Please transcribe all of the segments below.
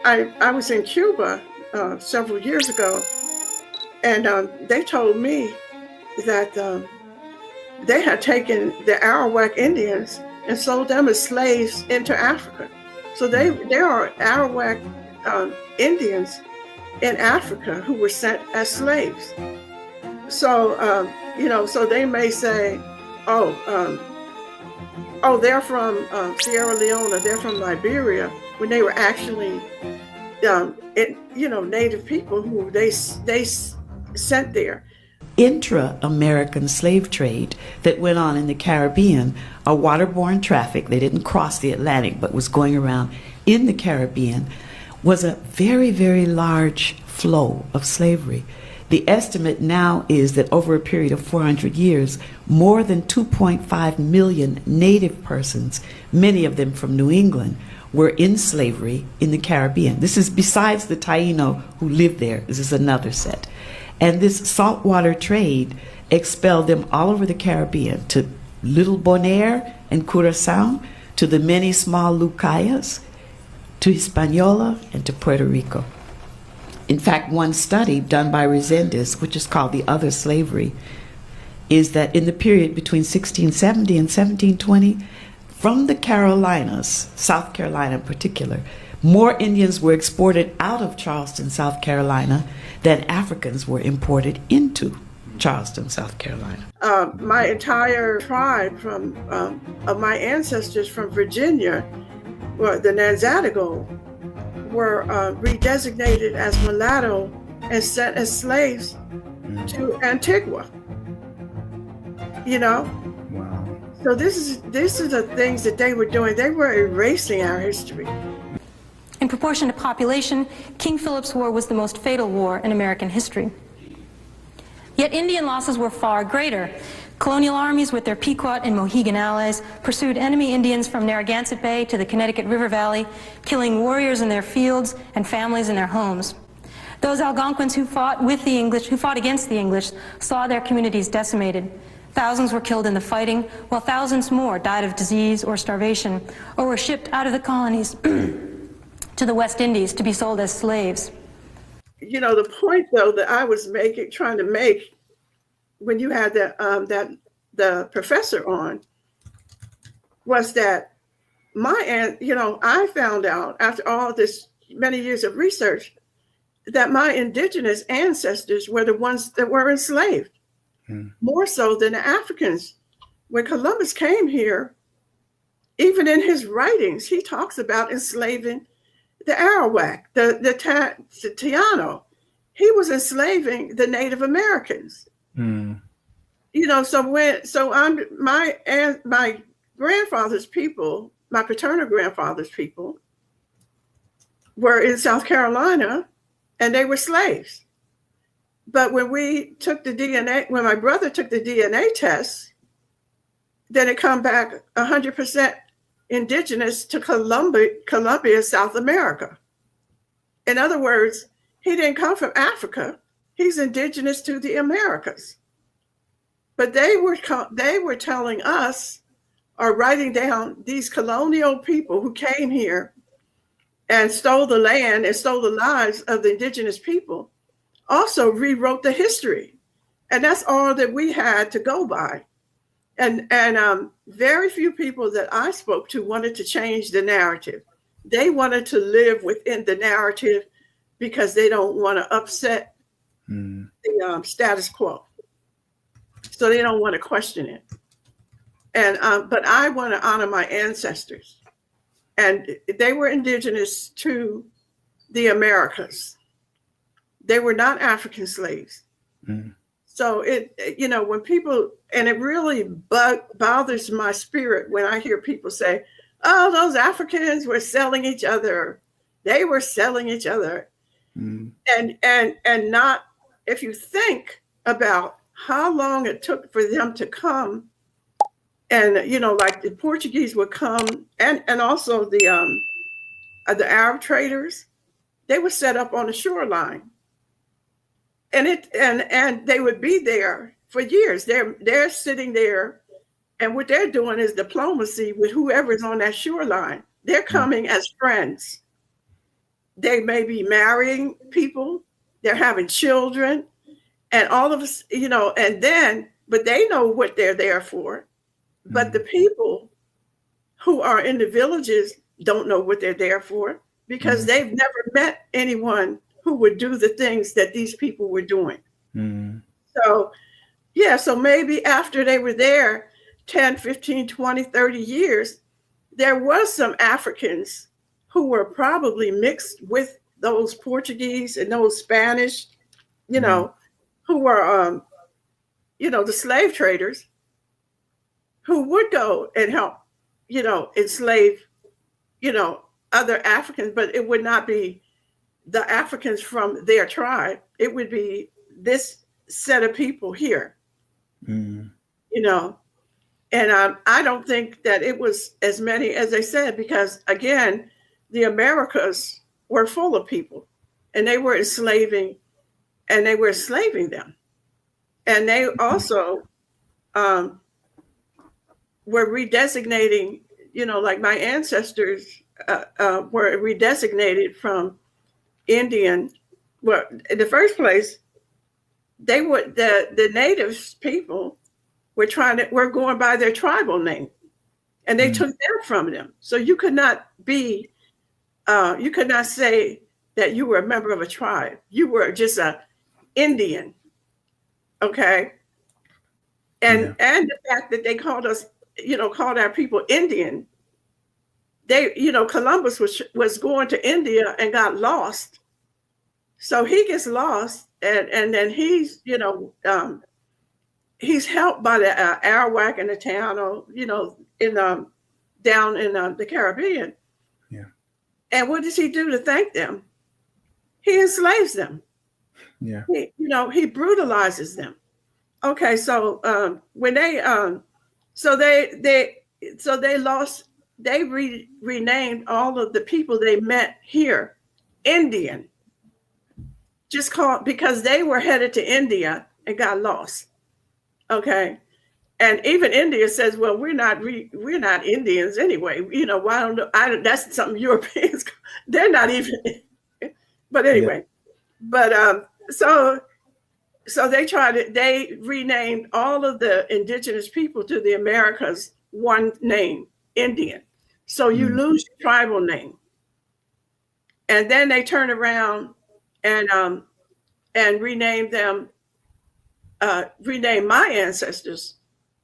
I was in Cuba several years ago, and they told me that they had taken the Arawak Indians and sold them as slaves into Africa. So there are Arawak Indians in Africa who were sent as slaves. So so they may say, oh, they're from Sierra Leone, or they're from Liberia, when they were actually, Native people who they sent there. Intra-American slave trade that went on in the Caribbean, a waterborne traffic, they didn't cross the Atlantic but was going around in the Caribbean, was a very, very large flow of slavery. The estimate now is that over a period of 400 years, more than 2.5 million native persons, many of them from New England, were in slavery in the Caribbean. This is besides the Taino who lived there. This is another set. And this saltwater trade expelled them all over the Caribbean, to Little Bonaire and Curacao, to the many small Lucayas, to Hispaniola, and to Puerto Rico. In fact, one study done by Resendez, which is called The Other Slavery, is that in the period between 1670 and 1720, from the Carolinas, South Carolina in particular, more Indians were exported out of Charleston, South Carolina, than Africans were imported into Charleston, South Carolina. My entire tribe of my ancestors from Virginia, the Nanzadigo, were redesignated as mulatto and sent as slaves to Antigua. Wow. So these are the things that they were doing. They were erasing our history. In proportion to population, King Philip's War was the most fatal war in American history. Yet Indian losses were far greater. Colonial armies with their Pequot and Mohegan allies pursued enemy Indians from Narragansett Bay to the Connecticut River Valley, killing warriors in their fields and families in their homes. Those Algonquins who fought against the English, saw their communities decimated. Thousands were killed in the fighting, while thousands more died of disease or starvation, or were shipped out of the colonies to the West Indies to be sold as slaves. The point, though, that I was trying to make when you had the professor on, was that I found out after all this many years of research that my indigenous ancestors were the ones that were enslaved, more so than the Africans. When Columbus came here, even in his writings, he talks about enslaving the Arawak, the Taino. He was enslaving the Native Americans. My grandfather's people, my paternal grandfather's people, were in South Carolina, and they were slaves. But when my brother took the DNA test, then it come back 100% indigenous to Colombia, South America. In other words, he didn't come from Africa. He's indigenous to the Americas. But they were telling us, or writing down, these colonial people who came here and stole the land and stole the lives of the indigenous people, also rewrote the history. And that's all that we had to go by. And very few people that I spoke to wanted to change the narrative. They wanted to live within the narrative because they don't want to upset the status quo. So they don't want to question it. And but I want to honor my ancestors. And they were indigenous to the Americas. They were not African slaves. So when people, and it really bothers my spirit when I hear people say, oh, those Africans were selling each other. They were selling each other. And not, if you think about how long it took for them to come, and like the Portuguese would come, and also the Arab traders, they were set up on the shoreline. And they would be there for years. They're sitting there, and what they're doing is diplomacy with whoever's on that shoreline. They're coming as friends. they may be marrying people, they're having children, and all of us, but they know what they're there for. But the people who are in the villages don't know what they're there for because they've never met anyone who would do the things that these people were doing. So, so maybe after they were there 10, 15, 20, 30 years, there was some Africans who were probably mixed with those Portuguese and those Spanish, who were, the slave traders who would go and help, enslave, other Africans, but it would not be the Africans from their tribe. It would be this set of people here, and I don't think that it was as many as they said, because again, the Americas were full of people and they were enslaving them. And they also were redesignating, like my ancestors were redesignated from Indian. Well, in the first place, they would the native people were going by their tribal name, and they took that from them. So you could not say that you were a member of a tribe. You were just a Indian. Okay. And the fact that they called us, called our people Indian, Columbus was going to India and got lost. So he gets lost, and then he's, he's helped by the Arawak and the Tano, down in the Caribbean. Yeah. And what does he do to thank them? He enslaves them. Yeah. He brutalizes them. Okay, so when they renamed all of the people they met here Indian, because they were headed to India and got lost. Okay, and even India says, well, we're not Indians anyway. Why don't that's something Europeans. They're not even. But anyway, so they renamed all of the indigenous people to the Americas one name, Indian. So you lose your tribal name. And then they turn around and rename them, rename my ancestors.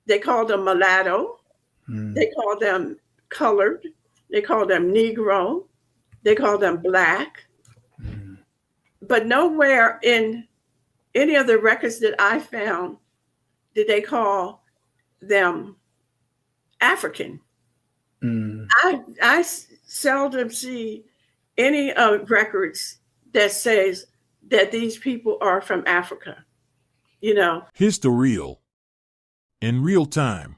They called them mulatto. They called them colored. They called them Negro. They called them black. But nowhere in any of the records that I found did they call them African. I seldom see any records that says that these people are from Africa. HistoREAL, in real time.